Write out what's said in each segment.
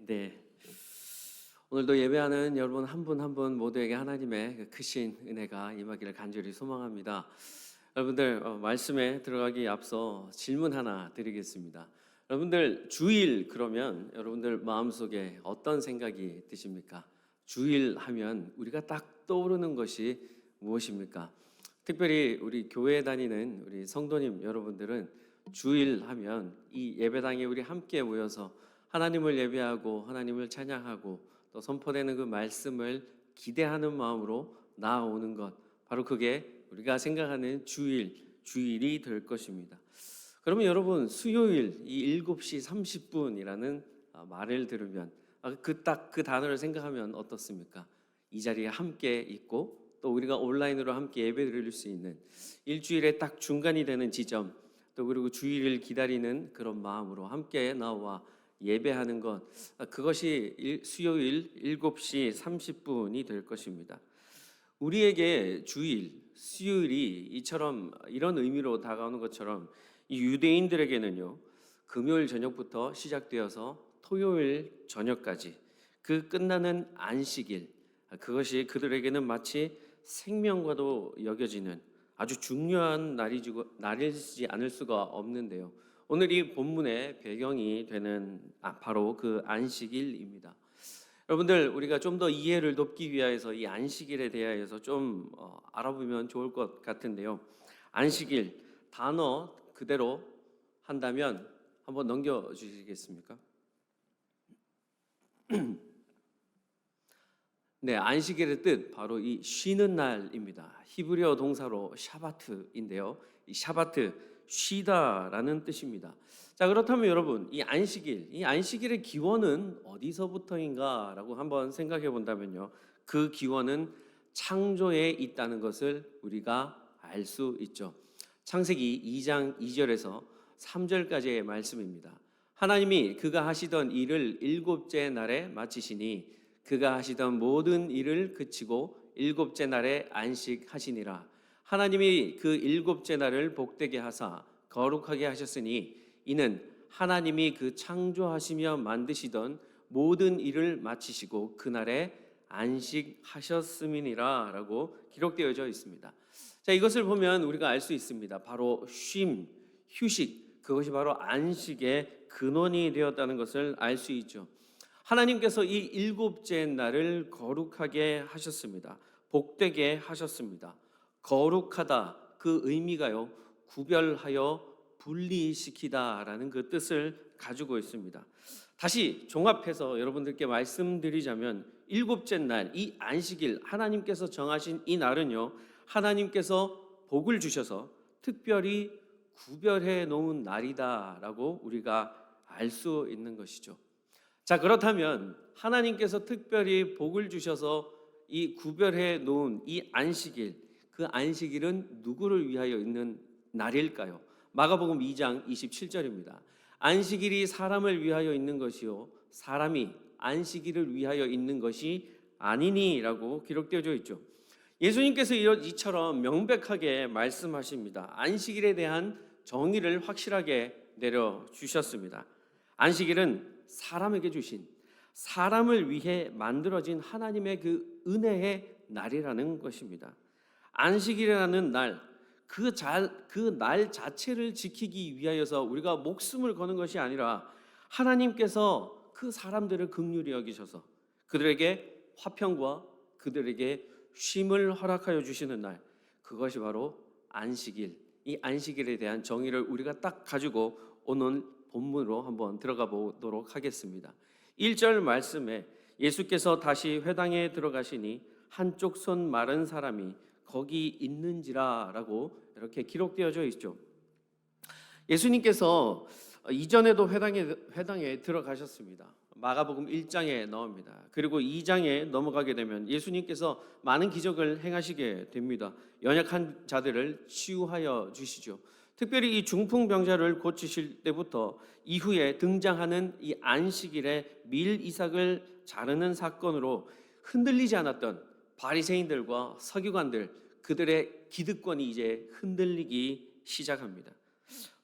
네. 오늘도 예배하는 여러분 한 분 한 분 모두에게 하나님의 그 크신 은혜가 임하기를 간절히 소망합니다. 여러분들 말씀에 들어가기 앞서 질문 하나 드리겠습니다. 여러분들 주일 그러면 여러분들 마음속에 어떤 생각이 드십니까? 주일 하면 우리가 딱 떠오르는 것이 무엇입니까? 특별히 우리 교회 다니는 우리 성도님 여러분들은 주일 하면 이 예배당에 우리 함께 모여서 하나님을 예배하고 하나님을 찬양하고 또 선포되는 그 말씀을 기대하는 마음으로 나아오는 것, 바로 그게 우리가 생각하는 주일이 될 것입니다. 그러면 여러분 수요일 이 7시 30분이라는 말을 들으면 그 단어를 생각하면 어떻습니까? 이 자리에 함께 있고 또 우리가 온라인으로 함께 예배 드릴 수 있는 일주일의 딱 중간이 되는 지점, 또 그리고 주일을 기다리는 그런 마음으로 함께 나와 예배하는 것, 그것이 수요일 7시 30분이 될 것입니다. 우리에게 주일, 수요일이 이처럼 이런 의미로 다가오는 것처럼 이 유대인들에게는요, 금요일 저녁부터 시작되어서 토요일 저녁까지 그 끝나는 안식일, 그것이 그들에게는 마치 생명과도 여겨지는 아주 중요한 날이지 않을 수가 없는데요. 오늘 이 본문의 배경이 되는 바로 그 안식일입니다. 여러분들 우리가 좀 더 이해를 돕기 위해서 이 안식일에 대해서 좀 알아보면 좋을 것 같은데요. 안식일 단어 그대로 한다면 한번 넘겨주시겠습니까? 네, 안식일의 뜻 바로 이 쉬는 날입니다. 히브리어 동사로 샤바트인데요. 이 샤바트 쉬다라는 뜻입니다. 자, 그렇다면 여러분 이 안식일의 기원은 어디서부터인가라고 한번 생각해 본다면요. 그 기원은 창조에 있다는 것을 우리가 알 수 있죠. 창세기 2장 2절에서 3절까지의 말씀입니다. 하나님이 그가 하시던 일을 일곱째 날에 마치시니 그가 하시던 모든 일을 그치고 일곱째 날에 안식하시니라. 하나님이 그 일곱째 날을 복되게 하사 거룩하게 하셨으니 이는 하나님이 그 창조하시며 만드시던 모든 일을 마치시고 그날에 안식하셨음이니라 라고 기록되어져 있습니다. 자, 이것을 보면 우리가 알 수 있습니다. 바로 쉼, 휴식, 그것이 바로 안식의 근원이 되었다는 것을 알 수 있죠. 하나님께서 이 일곱째 날을 거룩하게 하셨습니다. 복되게 하셨습니다. 거룩하다 그 의미가요, 구별하여 분리시키다라는 그 뜻을 가지고 있습니다. 다시 종합해서 여러분들께 말씀드리자면 일곱째 날 이 안식일 하나님께서 정하신 이 날은요, 하나님께서 복을 주셔서 특별히 구별해 놓은 날이다라고 우리가 알 수 있는 것이죠. 자, 그렇다면 하나님께서 특별히 복을 주셔서 이 구별해 놓은 이 안식일, 그 안식일은 누구를 위하여 있는 날일까요? 마가복음 2장 27절입니다. 안식일이 사람을 위하여 있는 것이요 사람이 안식일을 위하여 있는 것이 아니니라고 기록되어져 있죠. 예수님께서 이처럼 명백하게 말씀하십니다. 안식일에 대한 정의를 확실하게 내려주셨습니다. 안식일은 사람에게 주신, 사람을 위해 만들어진 하나님의 그 은혜의 날이라는 것입니다. 안식일이라는 날, 그 날 자체를 지키기 위하여서 우리가 목숨을 거는 것이 아니라 하나님께서 그 사람들을 긍휼히 여기셔서 그들에게 화평과 그들에게 쉼을 허락하여 주시는 날, 그것이 바로 안식일. 이 안식일에 대한 정의를 우리가 딱 가지고 오늘 본문으로 한번 들어가 보도록 하겠습니다. 1절 말씀에 예수께서 다시 회당에 들어가시니 한쪽 손 마른 사람이 거기 있는지라 라고 이렇게 기록되어져 있죠. 예수님께서 이전에도 회당에 들어가셨습니다. 마가복음 1장에 나옵니다. 그리고 2장에 넘어가게 되면 예수님께서 많은 기적을 행하시게 됩니다. 연약한 자들을 치유하여 주시죠. 특별히 이 중풍병자를 고치실 때부터 이후에 등장하는 이 안식일에 밀 이삭을 자르는 사건으로 흔들리지 않았던 바리새인들과 서기관들, 그들의 기득권이 이제 흔들리기 시작합니다.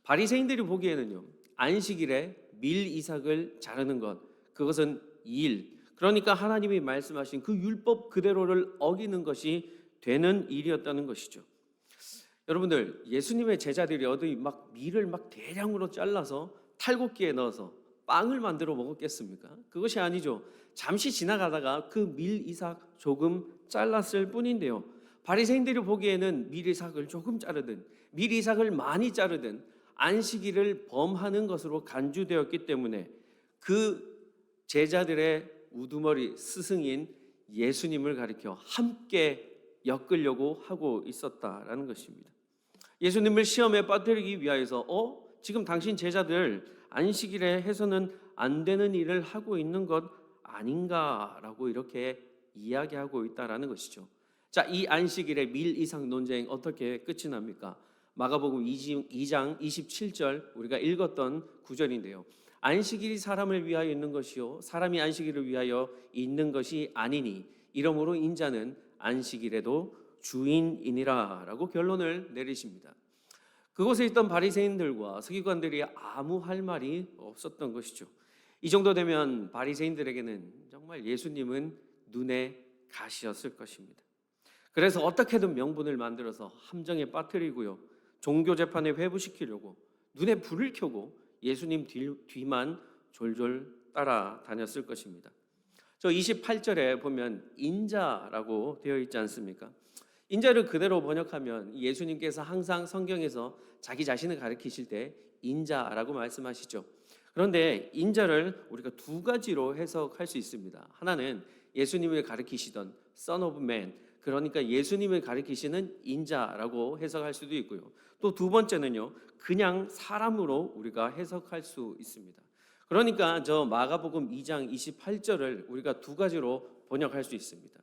바리새인들이 보기에는요, 안식일에 밀 이삭을 자르는 것, 그것은 일, 그러니까 하나님이 말씀하신 그 율법 그대로를 어기는 것이 되는 일이었다는 것이죠. 여러분들, 예수님의 제자들이 어디 막 밀을 막 대량으로 잘라서 탈곡기에 넣어서 빵을 만들어 먹었겠습니까? 그것이 아니죠. 잠시 지나가다가 그 밀이삭 조금 잘랐을 뿐인데요. 바리새인들이 보기에는 밀이삭을 조금 자르든 밀이삭을 많이 자르든 안식일을 범하는 것으로 간주되었기 때문에 그 제자들의 우두머리 스승인 예수님을 가리켜 함께 엮으려고 하고 있었다라는 것입니다. 예수님을 시험에 빠뜨리기 위하여서 지금 당신 제자들 안식일에 해서는 안 되는 일을 하고 있는 것 아닌가라고 이렇게 이야기하고 있다라는 것이죠. 자, 이 안식일의 밀이삭 논쟁 어떻게 끝이 납니까? 마가복음 2장 27절 우리가 읽었던 구절인데요. 안식일이 사람을 위하여 있는 것이요 사람이 안식일을 위하여 있는 것이 아니니 이러므로 인자는 안식일에도 주인이니라라고 결론을 내리십니다. 그곳에 있던 바리새인들과 서기관들이 아무 할 말이 없었던 것이죠. 이 정도 되면 바리새인들에게는 정말 예수님은 눈에 가시였을 것입니다. 그래서 어떻게든 명분을 만들어서 함정에 빠뜨리고요, 종교 재판에 회부시키려고 눈에 불을 켜고 예수님 뒤만 졸졸 따라다녔을 것입니다. 저 28절에 보면 인자라고 되어 있지 않습니까? 인자를 그대로 번역하면 예수님께서 항상 성경에서 자기 자신을 가리키실 때 인자라고 말씀하시죠. 그런데 인자를 우리가 두 가지로 해석할 수 있습니다. 하나는 예수님을 가리키시던 Son of Man, 그러니까 예수님을 가리키시는 인자라고 해석할 수도 있고요. 또 두 번째는요, 그냥 사람으로 우리가 해석할 수 있습니다. 그러니까 저 마가복음 2장 28절을 우리가 두 가지로 번역할 수 있습니다.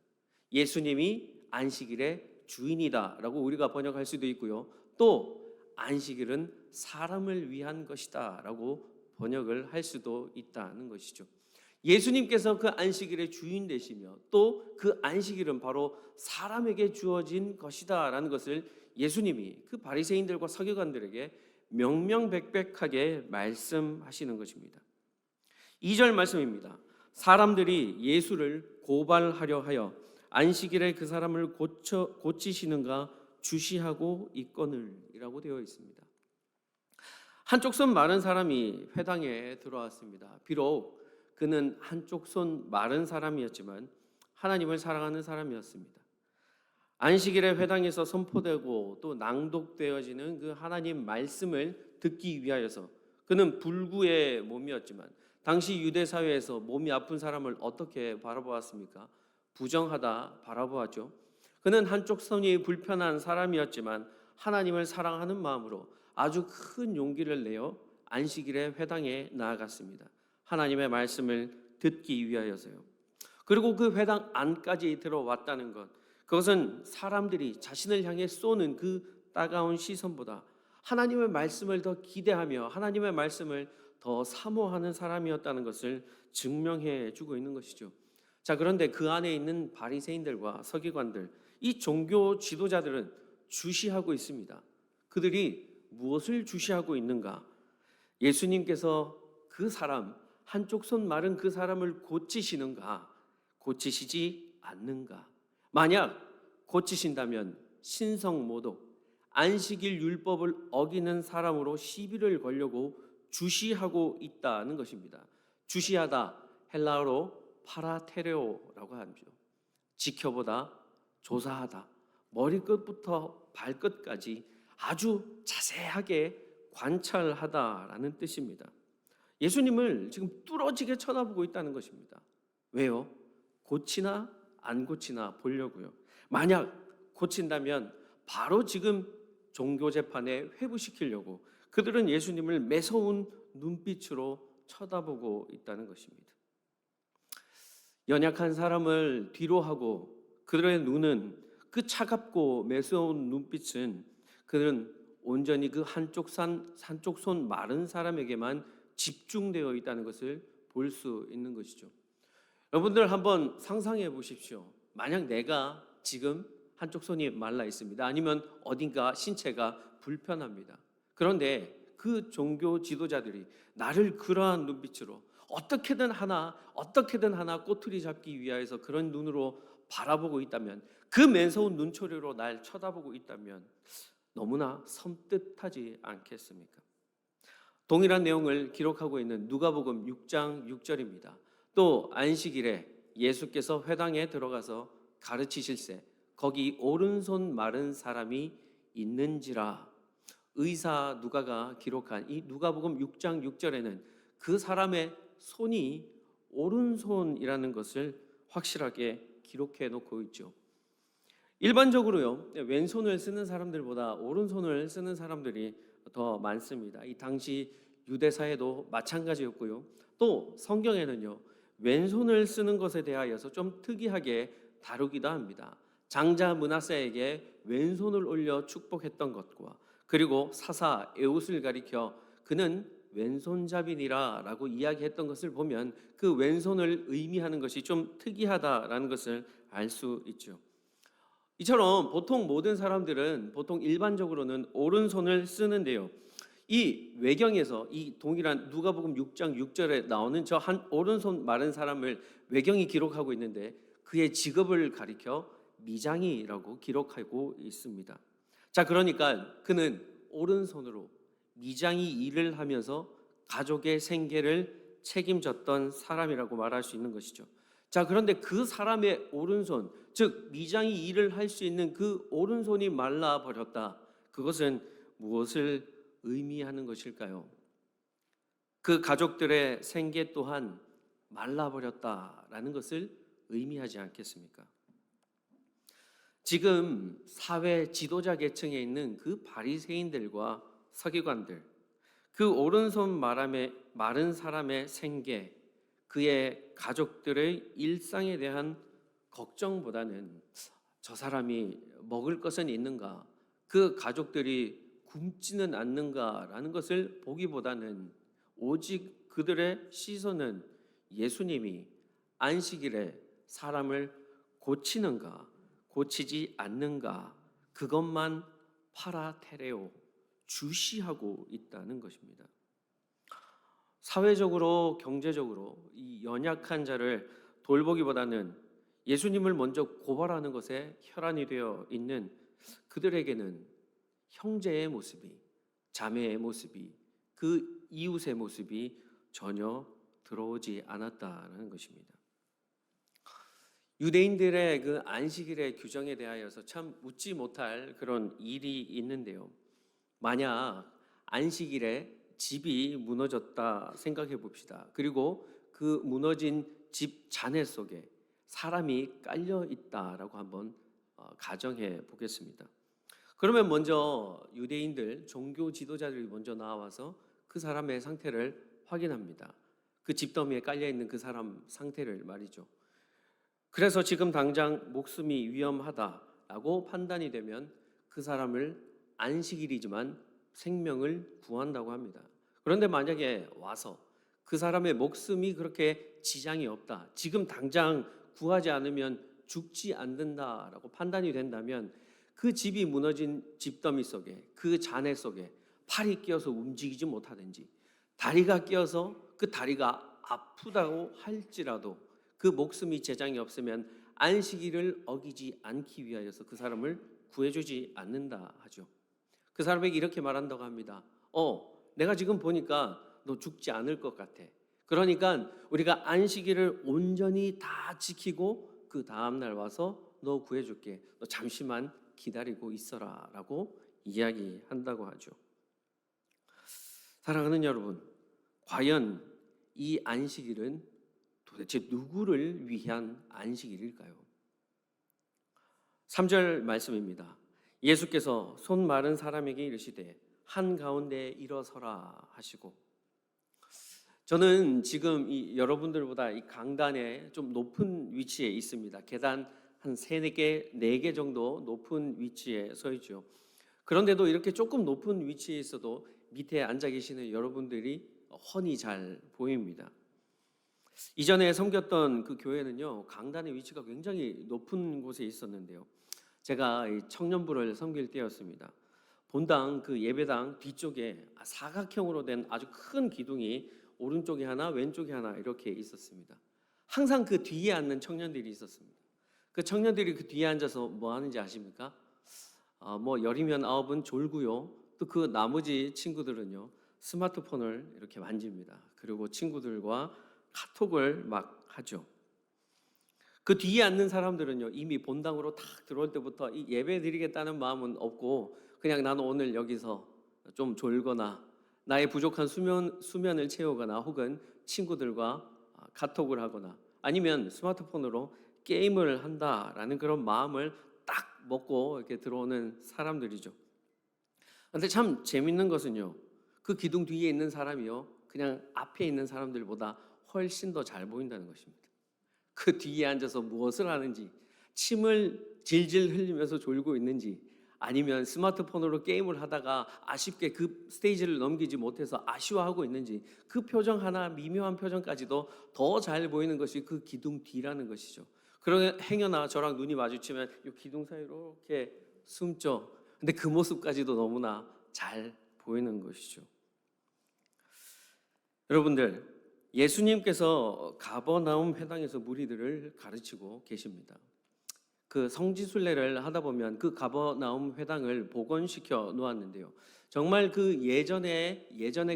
예수님이 안식일의 주인이다라고 우리가 번역할 수도 있고요. 또 안식일은 사람을 위한 것이다라고 번역을 할 수도 있다는 것이죠. 예수님께서 그 안식일의 주인 되시며 또 그 안식일은 바로 사람에게 주어진 것이다라는 것을 예수님이 그 바리새인들과 서기관들에게 명명백백하게 말씀하시는 것입니다. 2절 말씀입니다. 사람들이 예수를 고발하려 하여 안식일에 그 사람을 고치시는가 주시하고 있거늘이라고 되어 있습니다. 한쪽 손 마른 사람이 회당에 들어왔습니다. 비록 그는 한쪽 손 마른 사람이었지만 하나님을 사랑하는 사람이었습니다. 안식일에 회당에서 선포되고 또 낭독되어지는 그 하나님 말씀을 듣기 위하여서 그는 불구의 몸이었지만 당시 유대 사회에서 몸이 아픈 사람을 어떻게 바라보았습니까? 부정하다 바라보았죠. 그는 한쪽 손이 불편한 사람이었지만 하나님을 사랑하는 마음으로 아주 큰 용기를 내어 안식일에 회당에 나아갔습니다. 하나님의 말씀을 듣기 위하여서요. 그리고 그 회당 안까지 들어왔다는 것, 그것은 사람들이 자신을 향해 쏘는 그 따가운 시선보다 하나님의 말씀을 더 기대하며 하나님의 말씀을 더 사모하는 사람이었다는 것을 증명해 주고 있는 것이죠. 자, 그런데 그 안에 있는 바리새인들과 서기관들, 이 종교 지도자들은 주시하고 있습니다. 그들이 무엇을 주시하고 있는가? 예수님께서 그 사람, 한쪽 손 마른 그 사람을 고치시는가? 고치시지 않는가? 만약 고치신다면 신성모독, 안식일 율법을 어기는 사람으로 시비를 걸려고 주시하고 있다는 것입니다. 주시하다, 헬라어로 파라테레오라고 하죠. 지켜보다, 조사하다, 머리끝부터 발끝까지 아주 자세하게 관찰하다라는 뜻입니다. 예수님을 지금 뚫어지게 쳐다보고 있다는 것입니다. 왜요? 고치나 안 고치나 보려고요. 만약 고친다면 바로 지금 종교 재판에 회부시키려고 그들은 예수님을 매서운 눈빛으로 쳐다보고 있다는 것입니다. 연약한 사람을 뒤로하고 그들의 눈은, 그 차갑고 매서운 눈빛은 그들은 온전히 그 한쪽 손 마른 사람에게만 집중되어 있다는 것을 볼 수 있는 것이죠. 여러분들 한번 상상해 보십시오. 만약 내가 지금 한쪽 손이 말라 있습니다. 아니면 어딘가 신체가 불편합니다. 그런데 그 종교 지도자들이 나를 그러한 눈빛으로 어떻게든 하나 꼬투리 잡기 위하여서 그런 눈으로 바라보고 있다면, 그 매서운 눈초리로 날 쳐다보고 있다면 너무나 섬뜩하지 않겠습니까? 동일한 내용을 기록하고 있는 누가복음 6장 6절입니다. 또 안식일에 예수께서 회당에 들어가서 가르치실세 거기 오른손 마른 사람이 있는지라. 의사 누가가 기록한 이 누가복음 6장 6절에는 그 사람의 손이 오른손이라는 것을 확실하게 기록해 놓고 있죠. 일반적으로요, 왼손을 쓰는 사람들보다 오른손을 쓰는 사람들이 더 많습니다. 이 당시 유대사에도 마찬가지였고요. 또 성경에는요, 왼손을 쓰는 것에 대하여서 좀 특이하게 다루기도 합니다. 장자 므낫세에게 왼손을 올려 축복했던 것과, 그리고 사사 에웃을 가리켜 그는 왼손잡이니라라고 이야기했던 것을 보면 그 왼손을 의미하는 것이 좀 특이하다라는 것을 알 수 있죠. 이처럼 보통 모든 사람들은 보통 일반적으로는 오른손을 쓰는데요. 이 외경에서 이 동일한 누가복음 6장 6절에 나오는 저 한 오른손 마른 사람을 외경이 기록하고 있는데, 그의 직업을 가리켜 미장이라고 기록하고 있습니다. 자, 그러니까 그는 오른손으로 미장이 일을 하면서 가족의 생계를 책임졌던 사람이라고 말할 수 있는 것이죠. 자, 그런데 그 사람의 오른손, 즉 미장이 일을 할 수 있는 그 오른손이 말라버렸다. 그것은 무엇을 의미하는 것일까요? 그 가족들의 생계 또한 말라버렸다라는 것을 의미하지 않겠습니까? 지금 사회 지도자 계층에 있는 그 바리새인들과 서기관들, 그 오른손 마른 사람의 생계, 그의 가족들의 일상에 대한 걱정보다는 저 사람이 먹을 것은 있는가, 그 가족들이 굶지는 않는가라는 것을 보기보다는 오직 그들의 시선은 예수님이 안식일에 사람을 고치는가, 고치지 않는가, 그것만 파라테레오, 주시하고 있다는 것입니다. 사회적으로, 경제적으로 이 연약한 자를 돌보기보다는 예수님을 먼저 고발하는 것에 혈안이 되어 있는 그들에게는 형제의 모습이, 자매의 모습이, 그 이웃의 모습이 전혀 들어오지 않았다는 것입니다. 유대인들의 그 안식일의 규정에 대하여서 참 웃지 못할 그런 일이 있는데요. 만약 안식일에 집이 무너졌다 생각해 봅시다. 그리고 그 무너진 집 잔해 속에 사람이 깔려 있다라고 한번 가정해 보겠습니다. 그러면 먼저 유대인들 종교 지도자들이 먼저 나와서 그 사람의 상태를 확인합니다. 그 집더미에 깔려 있는 그 사람 상태를 말이죠. 그래서 지금 당장 목숨이 위험하다라고 판단이 되면 그 사람을 안식일이지만 생명을 구한다고 합니다. 그런데 만약에 와서 그 사람의 목숨이 그렇게 지장이 없다, 지금 당장 구하지 않으면 죽지 않는다라고 판단이 된다면 그 집이 무너진 집더미 속에, 그 잔해 속에 팔이 끼어서 움직이지 못하든지 다리가 끼어서 그 다리가 아프다고 할지라도 그 목숨이 재장이 없으면 안식일을 어기지 않기 위하여서 그 사람을 구해주지 않는다 하죠. 그 사람에게 이렇게 말한다고 합니다. 내가 지금 보니까 너 죽지 않을 것 같아. 그러니까 우리가 안식일을 온전히 다 지키고 그 다음날 와서 너 구해줄게. 너 잠시만 기다리고 있어라 라고 이야기한다고 하죠. 사랑하는 여러분, 과연 이 안식일은 도대체 누구를 위한 안식일일까요? 3절 말씀입니다. 예수께서 손 마른 사람에게 이르시되 한가운데 일어서라 하시고, 저는 지금 여러분들보다 이 강단에 좀 높은 위치에 있습니다. 계단 한 3개, 4개 정도 높은 위치에 서 있죠. 그런데도 이렇게 조금 높은 위치에 있어도 밑에 앉아 계시는 여러분들이 훤히 잘 보입니다. 이전에 섬겼던 그 교회는요, 강단의 위치가 굉장히 높은 곳에 있었는데요. 제가 청년부를 섬길 때였습니다. 본당 그 예배당 뒤쪽에 사각형으로 된 아주 큰 기둥이 오른쪽에 하나, 왼쪽에 하나 이렇게 있었습니다. 항상 그 뒤에 앉는 청년들이 있었습니다. 그 청년들이 그 뒤에 앉아서 뭐 하는지 아십니까? 뭐 열이면 아홉은 졸고요. 또 그 나머지 친구들은요, 스마트폰을 이렇게 만집니다. 그리고 친구들과 카톡을 막 하죠. 그 뒤에 앉는 사람들은요, 이미 본당으로 탁 들어올 때부터 이 예배 드리겠다는 마음은 없고 그냥 나는 오늘 여기서 좀 졸거나 나의 부족한 수면을 채우거나 혹은 친구들과 카톡을 하거나 아니면 스마트폰으로 게임을 한다라는 그런 마음을 딱 먹고 이렇게 들어오는 사람들이죠. 근데 참 재밌는 것은요, 그 기둥 뒤에 있는 사람이요, 그냥 앞에 있는 사람들보다 훨씬 더 잘 보인다는 것입니다. 그 뒤에 앉아서 무엇을 하는지, 침을 질질 흘리면서 졸고 있는지, 아니면 스마트폰으로 게임을 하다가 아쉽게 그 스테이지를 넘기지 못해서 아쉬워하고 있는지, 그 표정 하나, 미묘한 표정까지도 더 잘 보이는 것이 그 기둥 뒤라는 것이죠. 그러면 행여나 저랑 눈이 마주치면 이 기둥 사이로 이렇게 숨죠. 근데 그 모습까지도 너무나 잘 보이는 것이죠. 여러분들, 예수님께서 가버나움 회당에서 무리들을 가르치고 계십니다. 그 성지순례를 하다 보면 그 가버나움 회당을 복원시켜 놓았는데요. 정말 그 예전에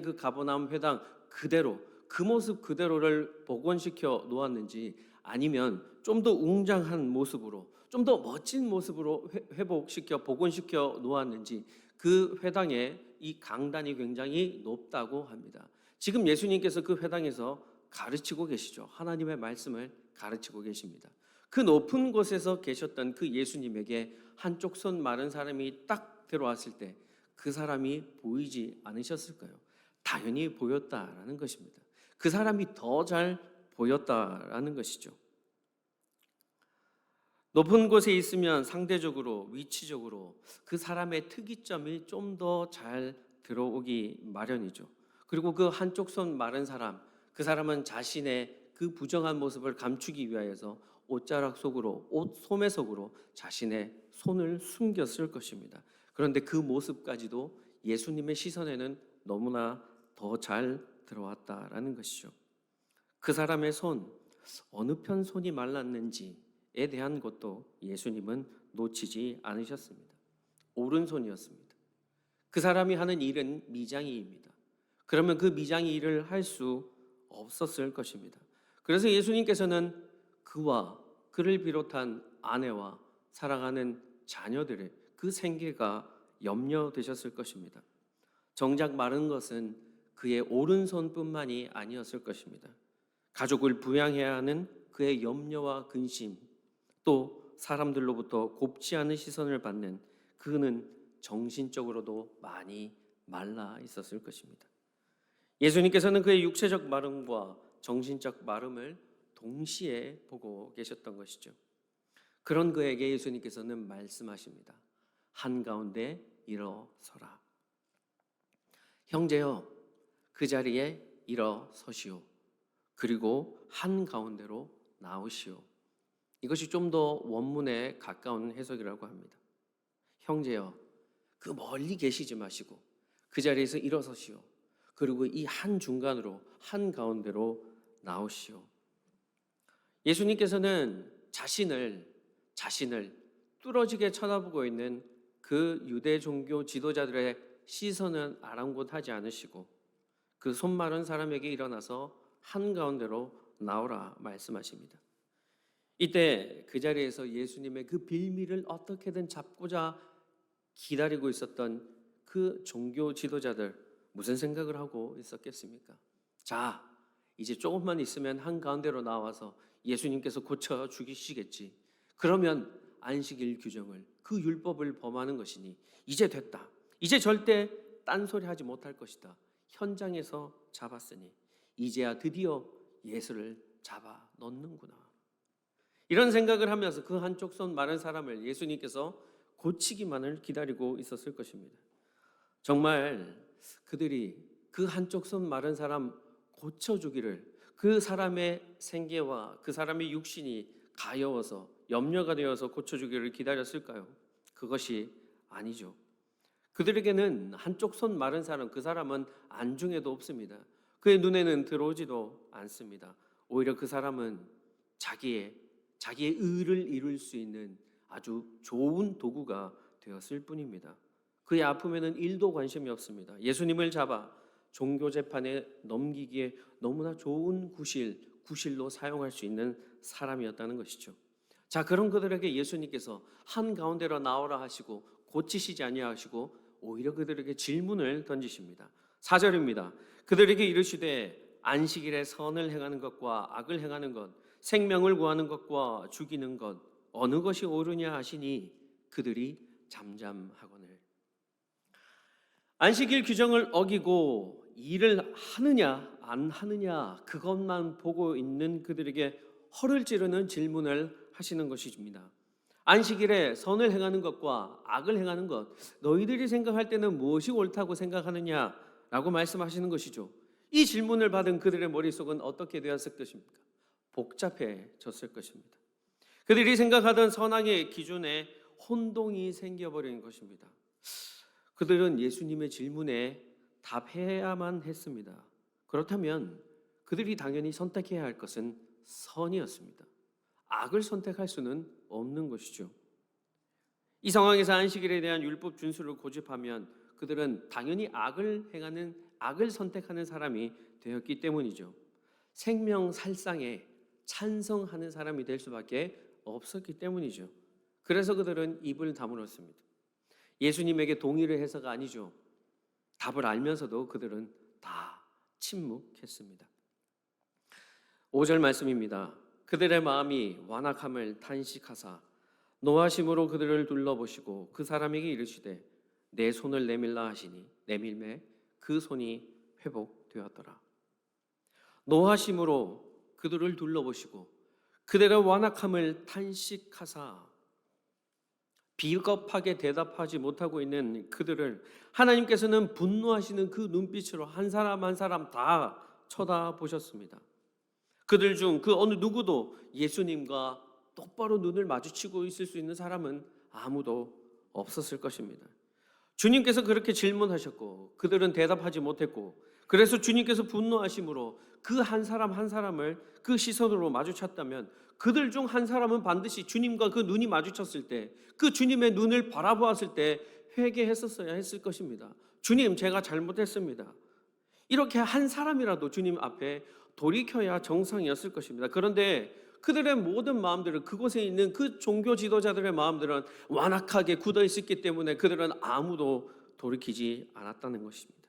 그 가버나움 회당 그대로 그 모습 그대로를 복원시켜 놓았는지 아니면 좀 더 웅장한 모습으로 좀 더 멋진 모습으로 회복시켜 복원시켜 놓았는지 그 회당의 이 강단이 굉장히 높다고 합니다. 지금 예수님께서 그 회당에서 가르치고 계시죠. 하나님의 말씀을 가르치고 계십니다. 그 높은 곳에서 계셨던 그 예수님에게 한쪽 손 마른 사람이 딱 들어왔을 때 그 사람이 보이지 않으셨을까요? 당연히 보였다라는 것입니다. 그 사람이 더 잘 보였다라는 것이죠. 높은 곳에 있으면 상대적으로 위치적으로 그 사람의 특이점이 좀 더 잘 들어오기 마련이죠. 그리고 그 한쪽 손 마른 사람, 그 사람은 자신의 그 부정한 모습을 감추기 위하여서 옷자락 속으로, 옷 소매 속으로 자신의 손을 숨겼을 것입니다. 그런데 그 모습까지도 예수님의 시선에는 너무나 더 잘 들어왔다라는 것이죠. 그 사람의 손, 어느 편 손이 말랐는지에 대한 것도 예수님은 놓치지 않으셨습니다. 오른손이었습니다. 그 사람이 하는 일은 미장이입니다. 그러면 그 미장이 일을 할 수 없었을 것입니다. 그래서 예수님께서는 그와 그를 비롯한 아내와 사랑하는 자녀들의 그 생계가 염려되셨을 것입니다. 정작 마른 것은 그의 오른손뿐만이 아니었을 것입니다. 가족을 부양해야 하는 그의 염려와 근심, 또 사람들로부터 곱지 않은 시선을 받는 그는 정신적으로도 많이 말라 있었을 것입니다. 예수님께서는 그의 육체적 마름과 정신적 마름을 동시에 보고 계셨던 것이죠. 그런 그에게 예수님께서는 말씀하십니다. 한가운데 일어서라. 형제여, 그 자리에 일어서시오. 그리고 한가운데로 나오시오. 이것이 좀 더 원문에 가까운 해석이라고 합니다. 형제여, 그 멀리 계시지 마시고 그 자리에서 일어서시오. 그리고 이 한 중간으로 한가운데로 나오시오. 예수님께서는 자신을 뚫어지게 쳐다보고 있는 그 유대 종교 지도자들의 시선은 아랑곳하지 않으시고 그 손 마른 사람에게 일어나서 한가운데로 나오라 말씀하십니다. 이때 그 자리에서 예수님의 그 빌미를 어떻게든 잡고자 기다리고 있었던 그 종교 지도자들 무슨 생각을 하고 있었겠습니까? 자, 이제 조금만 있으면 한가운데로 나와서 예수님께서 고쳐 죽이시겠지. 그러면 안식일 규정을 그 율법을 범하는 것이니 이제 됐다. 이제 절대 딴소리 하지 못할 것이다. 현장에서 잡았으니 이제야 드디어 예수를 잡아 넣는구나. 이런 생각을 하면서 그 한쪽 손 마른 사람을 예수님께서 고치기만을 기다리고 있었을 것입니다. 정말 그들이 그 한쪽 손 마른 사람 고쳐주기를 그 사람의 생계와 그 사람의 육신이 가여워서 염려가 되어서 고쳐주기를 기다렸을까요? 그것이 아니죠. 그들에게는 한쪽 손 마른 사람, 그 사람은 안중에도 없습니다. 그의 눈에는 들어오지도 않습니다. 오히려 그 사람은 자기의 의를 이룰 수 있는 아주 좋은 도구가 되었을 뿐입니다. 그의 아픔에는 일도 관심이 없습니다. 예수님을 잡아 종교 재판에 넘기기에 너무나 좋은 구실로 사용할 수 있는 사람이었다는 것이죠. 자, 그런 그들에게 예수님께서 한가운데로 나오라 하시고 고치시지 아니하시고 오히려 그들에게 질문을 던지십니다. 4절입니다. 그들에게 이르시되 안식일에 선을 행하는 것과 악을 행하는 것, 생명을 구하는 것과 죽이는 것 어느 것이 옳으냐 하시니 그들이 잠잠하거늘. 안식일 규정을 어기고 일을 하느냐 안 하느냐 그것만 보고 있는 그들에게 허를 찌르는 질문을 하시는 것입니다. 안식일에 선을 행하는 것과 악을 행하는 것 너희들이 생각할 때는 무엇이 옳다고 생각하느냐라고 말씀하시는 것이죠. 이 질문을 받은 그들의 머릿속은 어떻게 되었을 것입니까? 복잡해졌을 것입니다. 그들이 생각하던 선악의 기준에 혼동이 생겨버린 것입니다. 그들은 예수님의 질문에 답해야만 했습니다. 그렇다면 그들이 당연히 선택해야 할 것은 선이었습니다. 악을 선택할 수는 없는 것이죠. 이 상황에서 안식일에 대한 율법 준수를 고집하면 그들은 당연히 악을 선택하는 사람이 되었기 때문이죠. 생명살상에 찬성하는 사람이 될 수밖에 없었기 때문이죠. 그래서 그들은 입을 다물었습니다. 예수님에게 동의를 해서가 아니죠. 답을 알면서도 그들은 다 침묵했습니다. 5절 말씀입니다. 그들의 마음이 완악함을 탄식하사 노하심으로 그들을 둘러보시고 그 사람에게 이르시되 내 손을 내밀라 하시니 내밀매 그 손이 회복되었더라. 노하심으로 그들을 둘러보시고 그들의 완악함을 탄식하사 비겁하게 대답하지 못하고 있는 그들을 하나님께서는 분노하시는 그 눈빛으로 한 사람 한 사람 다 쳐다보셨습니다. 그들 중 그 어느 누구도 예수님과 똑바로 눈을 마주치고 있을 수 있는 사람은 아무도 없었을 것입니다. 주님께서 그렇게 질문하셨고 그들은 대답하지 못했고 그래서 주님께서 분노하심으로 그 한 사람 한 사람을 그 시선으로 마주쳤다면 그들 중 한 사람은 반드시 주님과 그 눈이 마주쳤을 때 그 주님의 눈을 바라보았을 때 회개했었어야 했을 것입니다. 주님, 제가 잘못했습니다. 이렇게 한 사람이라도 주님 앞에 돌이켜야 정상이었을 것입니다. 그런데 그들의 모든 마음들은 그곳에 있는 그 종교 지도자들의 마음들은 완악하게 굳어 있었기 때문에 그들은 아무도 돌이키지 않았다는 것입니다.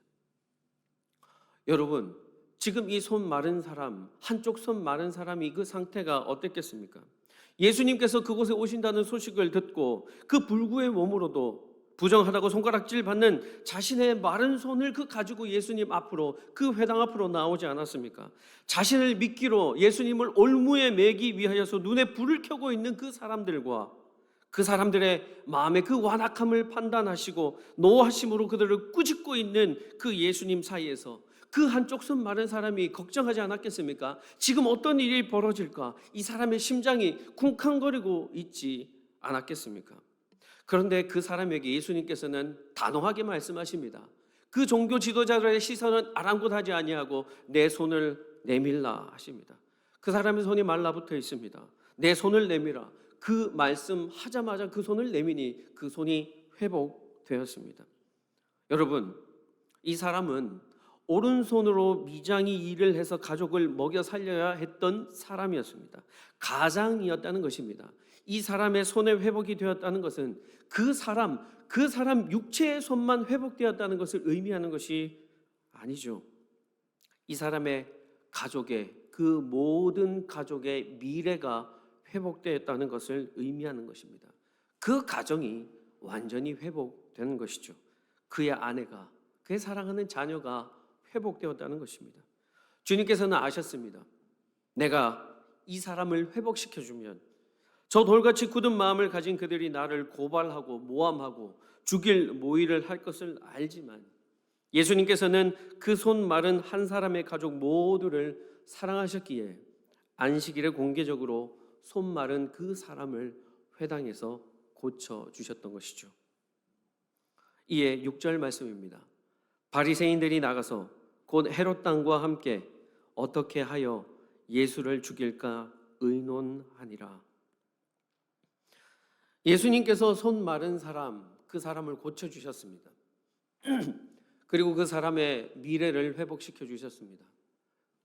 여러분, 지금 이 손 마른 사람, 한쪽 손 마른 사람이 그 상태가 어땠겠습니까? 예수님께서 그곳에 오신다는 소식을 듣고 그 불구의 몸으로도 부정하다고 손가락질 받는 자신의 마른 손을 가지고 예수님 앞으로 그 회당 앞으로 나오지 않았습니까? 자신을 믿기로 예수님을 올무에 매기 위하여서 눈에 불을 켜고 있는 그 사람들과 그 사람들의 마음의 그 완악함을 판단하시고 노하심으로 그들을 꾸짖고 있는 그 예수님 사이에서 그 한쪽 손 마른 사람이 걱정하지 않았겠습니까? 지금 어떤 일이 벌어질까? 이 사람의 심장이 쿵쾅거리고 있지 않았겠습니까? 그런데 그 사람에게 예수님께서는 단호하게 말씀하십니다. 그 종교 지도자들의 시선은 아랑곳하지 아니하고 내 손을 내밀라 하십니다. 그 사람의 손이 말라붙어 있습니다. 내 손을 내밀어. 그 말씀하자마자 그 손을 내미니 그 손이 회복되었습니다. 여러분, 이 사람은 오른손으로 미장이 일을 해서 가족을 먹여 살려야 했던 사람이었습니다. 가장이었다는 것입니다. 이 사람의 손의 회복이 되었다는 것은 그 사람 육체의 손만 회복되었다는 것을 의미하는 것이 아니죠. 이 사람의 가족의 그 모든 가족의 미래가 회복되었다는 것을 의미하는 것입니다. 그 가정이 완전히 회복되는 것이죠. 그의 아내가, 그의 사랑하는 자녀가 회복되었다는 것입니다. 주님께서는 아셨습니다. 내가 이 사람을 회복시켜주면 저 돌같이 굳은 마음을 가진 그들이 나를 고발하고 모함하고 죽일 모의를 할 것을 알지만 예수님께서는 그 손 마른 한 사람의 가족 모두를 사랑하셨기에 안식일에 공개적으로 손 마른 그 사람을 회당에서 고쳐주셨던 것이죠. 이에 6절 말씀입니다. 바리새인들이 나가서 곧 헤롯 당과 함께 어떻게 하여 예수를 죽일까 의논하니라. 예수님께서 손 마른 사람, 그 사람을 고쳐주셨습니다. 그리고 그 사람의 미래를 회복시켜 주셨습니다.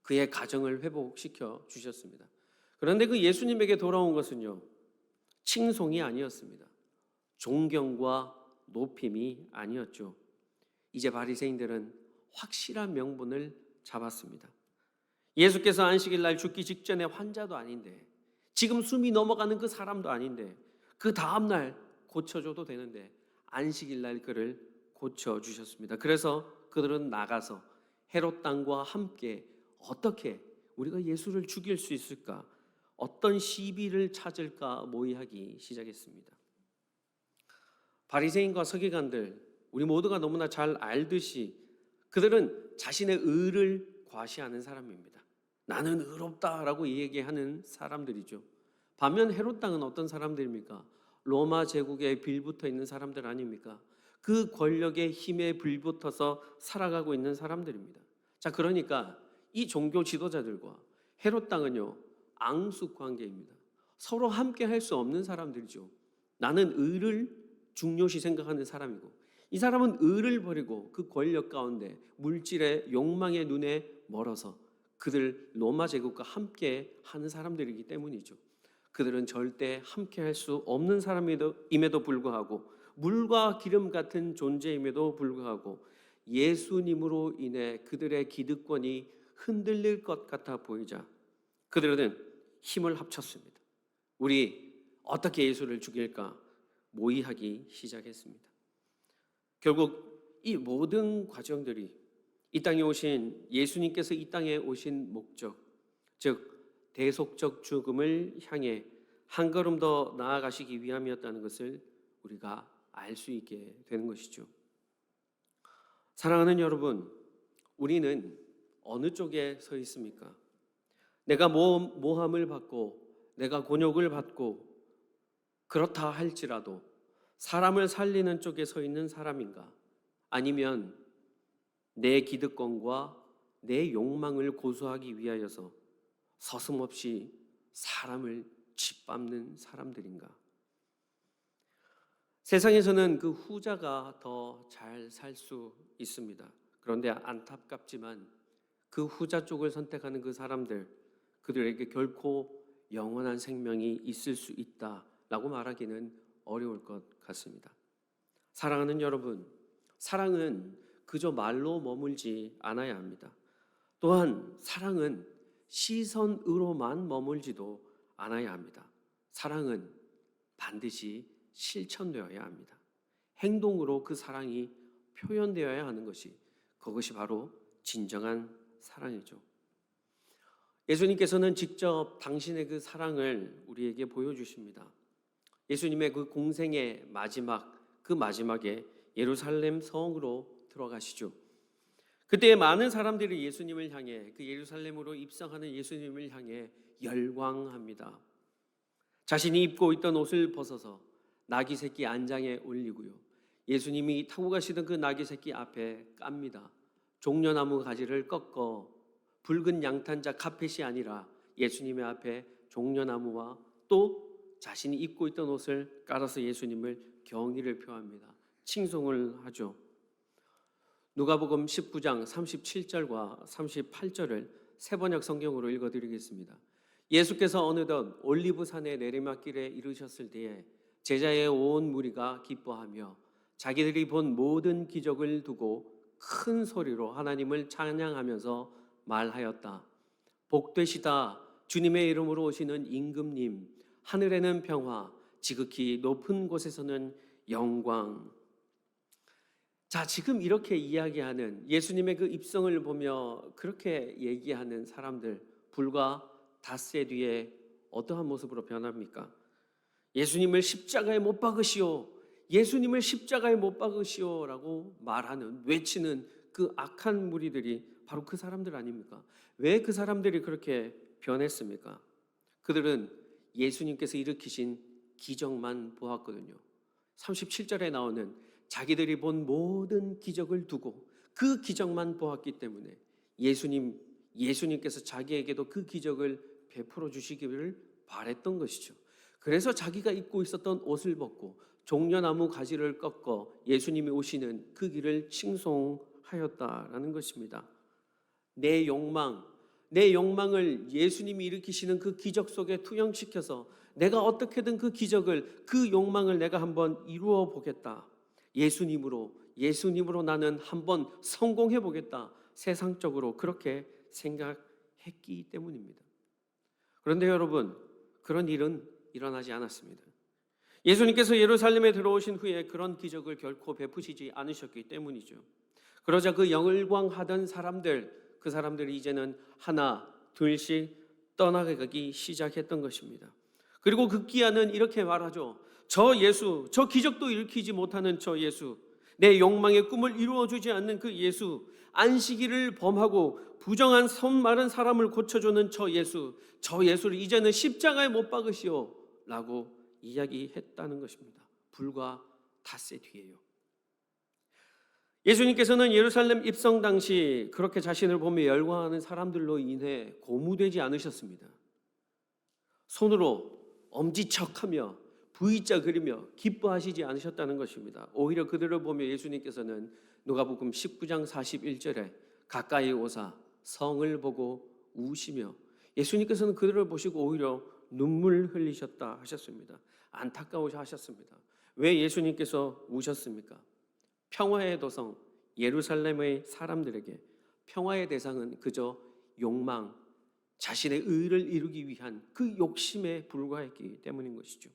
그의 가정을 회복시켜 주셨습니다. 그런데 그 예수님에게 돌아온 것은요, 칭송이 아니었습니다. 존경과 높임이 아니었죠. 이제 바리새인들은 확실한 명분을 잡았습니다. 예수께서 안식일 날 죽기 직전에 환자도 아닌데, 지금 숨이 넘어가는 그 사람도 아닌데, 그 다음 날 고쳐줘도 되는데 안식일 날 그를 고쳐주셨습니다. 그래서 그들은 나가서 헤롯 당과 함께 어떻게 우리가 예수를 죽일 수 있을까, 어떤 시비를 찾을까 모의하기 시작했습니다. 바리새인과 서기관들, 우리 모두가 너무나 잘 알듯이 그들은 자신의 의를 과시하는 사람입니다. 나는 의롭다라고 얘기하는 사람들이죠. 반면 헤롯 당은 어떤 사람들입니까? 로마 제국에 빌붙어 있는 사람들 아닙니까? 그 권력의 힘에 불붙어서 살아가고 있는 사람들입니다. 자, 그러니까 이 종교 지도자들과 헤롯 당은요, 앙숙 관계입니다. 서로 함께 할 수 없는 사람들이죠. 나는 의를 중요시 생각하는 사람이고, 이 사람은 의를 버리고 그 권력 가운데 물질의 욕망의 눈에 멀어서 그들 로마 제국과 함께 하는 사람들이기 때문이죠. 그들은 절대 함께 할 수 없는 사람임에도 불구하고, 물과 기름 같은 존재임에도 불구하고 예수님으로 인해 그들의 기득권이 흔들릴 것 같아 보이자 그들은 힘을 합쳤습니다. 우리 어떻게 예수를 죽일까 모의하기 시작했습니다. 결국 이 모든 과정들이 이 땅에 오신 예수님께서 이 땅에 오신 목적, 즉 대속적 죽음을 향해 한 걸음 더 나아가시기 위함이었다는 것을 우리가 알 수 있게 되는 것이죠. 사랑하는 여러분, 우리는 어느 쪽에 서 있습니까? 내가 모함을 받고 내가 곤욕을 받고 그렇다 할지라도 사람을 살리는 쪽에 서 있는 사람인가? 아니면 내 기득권과 내 욕망을 고수하기 위하여서 서슴없이 사람을 짓밟는 사람들인가? 세상에서는 그 후자가 더 잘 살 수 있습니다. 그런데 안타깝지만 그 후자 쪽을 선택하는 그 사람들, 그들에게 결코 영원한 생명이 있을 수 있다라고 말하기는 어려울 것 같습니다. 사랑하는 여러분, 사랑은 그저 말로 머물지 않아야 합니다. 또한 사랑은 시선으로만 머물지도 않아야 합니다. 사랑은 반드시 실천되어야 합니다. 행동으로 그 사랑이 표현되어야 하는 것이, 그것이 바로 진정한 사랑이죠. 예수님께서는 직접 당신의 그 사랑을 우리에게 보여주십니다. 예수님의 그 공생의 마지막, 그 마지막에 예루살렘 성으로 들어가시죠. 그때 많은 사람들이 예수님을 향해, 그 예루살렘으로 입성하는 예수님을 향해 열광합니다. 자신이 입고 있던 옷을 벗어서 나귀 새끼 안장에 올리고요, 예수님이 타고 가시던 그 나귀 새끼 앞에 깝니다. 종려나무 가지를 꺾어 붉은 양탄자 카펫이 아니라 예수님의 앞에 종려나무와 또 자신이 입고 있던 옷을 깔아서 예수님을 경의를 표합니다. 칭송을 하죠. 누가복음 19장 37절과 38절을 세번역 성경으로 읽어드리겠습니다. 예수께서 어느덧 올리브산의 내리막길에 이르셨을 때에 제자의 온 무리가 기뻐하며 자기들이 본 모든 기적을 두고 큰 소리로 하나님을 찬양하면서 말하였다. 복되시다 주님의 이름으로 오시는 임금님, 하늘에는 평화, 지극히 높은 곳에서는 영광. 자, 지금 이렇게 이야기하는 예수님의 그 입성을 보며 그렇게 얘기하는 사람들, 불과 닷새 뒤에 어떠한 모습으로 변합니까? 예수님을 십자가에 못 박으시오, 예수님을 십자가에 못 박으시오 라고 말하는, 외치는 그 악한 무리들이 바로 그 사람들 아닙니까? 왜 그 사람들이 그렇게 변했습니까? 그들은 예수님께서 일으키신 기적만 보았거든요. 37절에 나오는 자기들이 본 모든 기적을 두고 그 기적만 보았기 때문에 예수님께서 자기에게도 그 기적을 베풀어 주시기를 바랬던 것이죠. 그래서 자기가 입고 있었던 옷을 벗고 종려나무 가지를 꺾어 예수님이 오시는 그 길을 칭송하였다라는 것입니다. 내 욕망을 예수님이 일으키시는 그 기적 속에 투영시켜서 내가 어떻게든 그 기적을, 그 욕망을 내가 한번 이루어 보겠다. 예수님으로 나는 한번 성공해 보겠다. 세상적으로 그렇게 생각했기 때문입니다. 그런데 여러분, 그런 일은 일어나지 않았습니다. 예수님께서 예루살렘에 들어오신 후에 그런 기적을 결코 베푸시지 않으셨기 때문이죠. 그러자 그 열광하던 그 사람들이 이제는 하나 둘씩 떠나가기 시작했던 것입니다. 그리고 극기야는 이렇게 말하죠. 저 기적도 일으키지 못하는 저 예수, 내 욕망의 꿈을 이루어주지 않는 그 예수, 안식일을 범하고 부정한 손 마른 사람을 고쳐주는 저 예수를 이제는 십자가에 못 박으시오 라고 이야기했다는 것입니다. 불과 닷새 뒤에요. 예수님께서는 예루살렘 입성 당시 그렇게 자신을 보며 열광하는 사람들로 인해 고무되지 않으셨습니다. 손으로 엄지척하며 V자 그리며 기뻐하시지 않으셨다는 것입니다. 오히려 그들을 보며 예수님께서는 누가복음 19장 41절에 가까이 오사 성을 보고 우시며, 예수님께서는 그들을 보시고 오히려 눈물 흘리셨다 하셨습니다. 안타까우셔 하셨습니다. 왜 예수님께서 우셨습니까? 평화의 도성 예루살렘의 사람들에게 평화의 대상은 그저 욕망, 자신의 의를 이루기 위한 그 욕심에 불과했기 때문인 것이죠.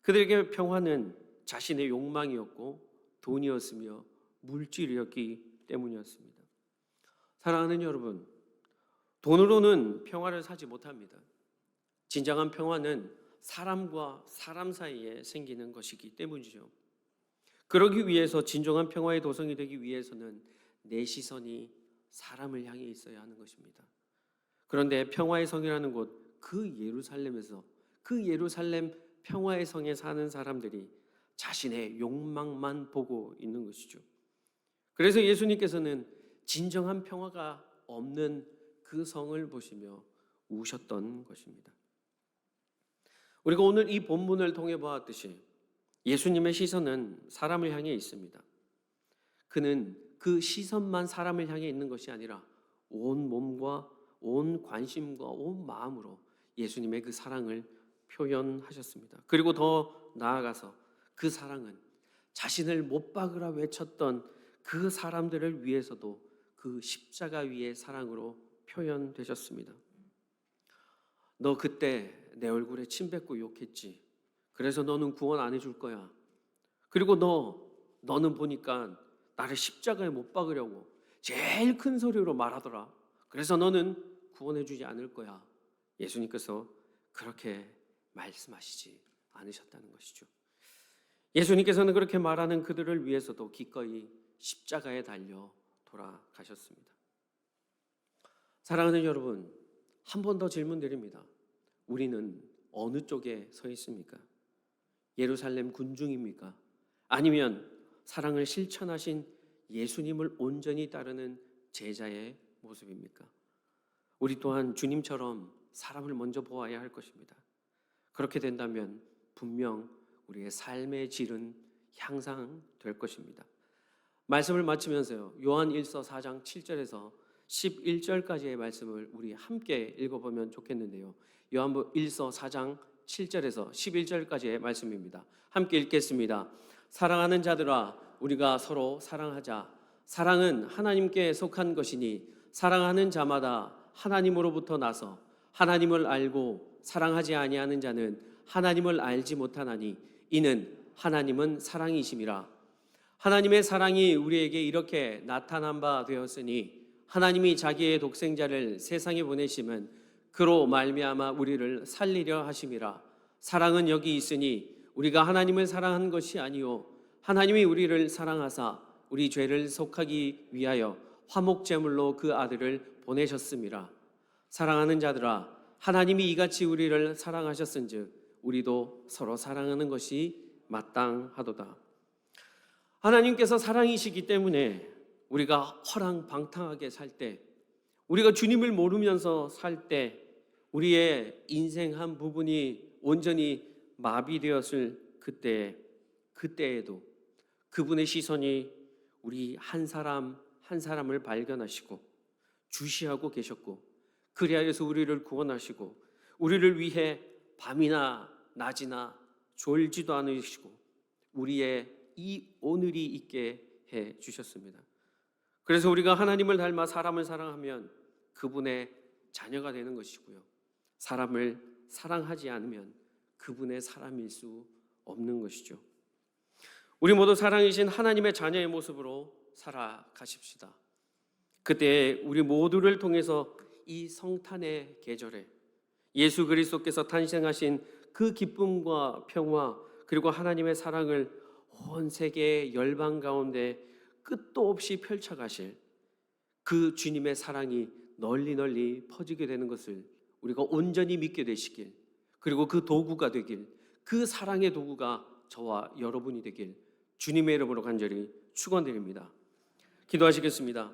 그들에게 평화는 자신의 욕망이었고 돈이었으며 물질이었기 때문이었습니다. 사랑하는 여러분, 돈으로는 평화를 사지 못합니다. 진정한 평화는 사람과 사람 사이에 생기는 것이기 때문이죠. 그러기 위해서 진정한 평화의 도성이 되기 위해서는 내 시선이 사람을 향해 있어야 하는 것입니다. 그런데 평화의 성이라는 곳, 그 예루살렘 평화의 성에 사는 사람들이 자신의 욕망만 보고 있는 것이죠. 그래서 예수님께서는 진정한 평화가 없는 그 성을 보시며 우셨던 것입니다. 우리가 오늘 이 본문을 통해 보았듯이 예수님의 시선은 사람을 향해 있습니다. 그는 그 시선만 사람을 향해 있는 것이 아니라 온 몸과 온 관심과 온 마음으로 예수님의 그 사랑을 표현하셨습니다. 그리고 더 나아가서 그 사랑은 자신을 못 박으라 외쳤던 그 사람들을 위해서도 그 십자가 위의 사랑으로 표현되셨습니다. 너 그때 내 얼굴에 침 뱉고 욕했지. 그래서 너는 구원 안 해줄 거야. 그리고 너는 보니까 나를 십자가에 못 박으려고 제일 큰 소리로 말하더라. 그래서 너는 구원해 주지 않을 거야. 예수님께서 그렇게 말씀하시지 않으셨다는 것이죠. 예수님께서는 그렇게 말하는 그들을 위해서도 기꺼이 십자가에 달려 돌아가셨습니다. 사랑하는 여러분, 한 번 더 질문드립니다. 우리는 어느 쪽에 서 있습니까? 예루살렘 군중입니까? 아니면 사랑을 실천하신 예수님을 온전히 따르는 제자의 모습입니까? 우리 또한 주님처럼 사람을 먼저 보아야 할 것입니다. 그렇게 된다면 분명 우리의 삶의 질은 향상될 것입니다. 말씀을 마치면서요, 요한 1서 4장 7절에서 11절까지의 말씀을 우리 함께 읽어보면 좋겠는데요. 요한 1서 4장 7절에서 11절까지의 말씀입니다. 함께 읽겠습니다. 사랑하는 자들아, 우리가 서로 사랑하자. 사랑은 하나님께 속한 것이니 사랑하는 자마다 하나님으로부터 나서 하나님을 알고 사랑하지 아니하는 자는 하나님을 알지 못하나니 이는 하나님은 사랑이심이라. 하나님의 사랑이 우리에게 이렇게 나타난 바 되었으니 하나님이 자기의 독생자를 세상에 보내심은 그로 말미암아 우리를 살리려 하심이라. 사랑은 여기 있으니 우리가 하나님을 사랑한 것이 아니요 하나님이 우리를 사랑하사 우리 죄를 속하기 위하여 화목제물로 그 아들을 보내셨음이라. 사랑하는 자들아, 하나님이 이같이 우리를 사랑하셨은즉 우리도 서로 사랑하는 것이 마땅하도다. 하나님께서 사랑이시기 때문에 우리가 허랑방탕하게 살 때 우리가 주님을 모르면서 살 때 우리의 인생 한 부분이 온전히 마비되었을 그때에도 그분의 시선이 우리 한 사람 한 사람을 발견하시고 주시하고 계셨고, 그리하여서 우리를 구원하시고 우리를 위해 밤이나 낮이나 졸지도 않으시고 우리의 이 오늘이 있게 해 주셨습니다. 그래서 우리가 하나님을 닮아 사람을 사랑하면 그분의 자녀가 되는 것이고요, 사람을 사랑하지 않으면 그분의 사람일 수 없는 것이죠. 우리 모두 사랑이신 하나님의 자녀의 모습으로 살아가십시다. 그때 우리 모두를 통해서 이 성탄의 계절에 예수 그리스도께서 탄생하신 그 기쁨과 평화, 그리고 하나님의 사랑을 온 세계 열방 가운데 끝도 없이 펼쳐가실 그 주님의 사랑이 널리 널리 퍼지게 되는 것을 우리가 온전히 믿게 되시길, 그리고 그 도구가 되길, 그 사랑의 도구가 저와 여러분이 되길 주님의 이름으로 간절히 축원드립니다. 기도하시겠습니다.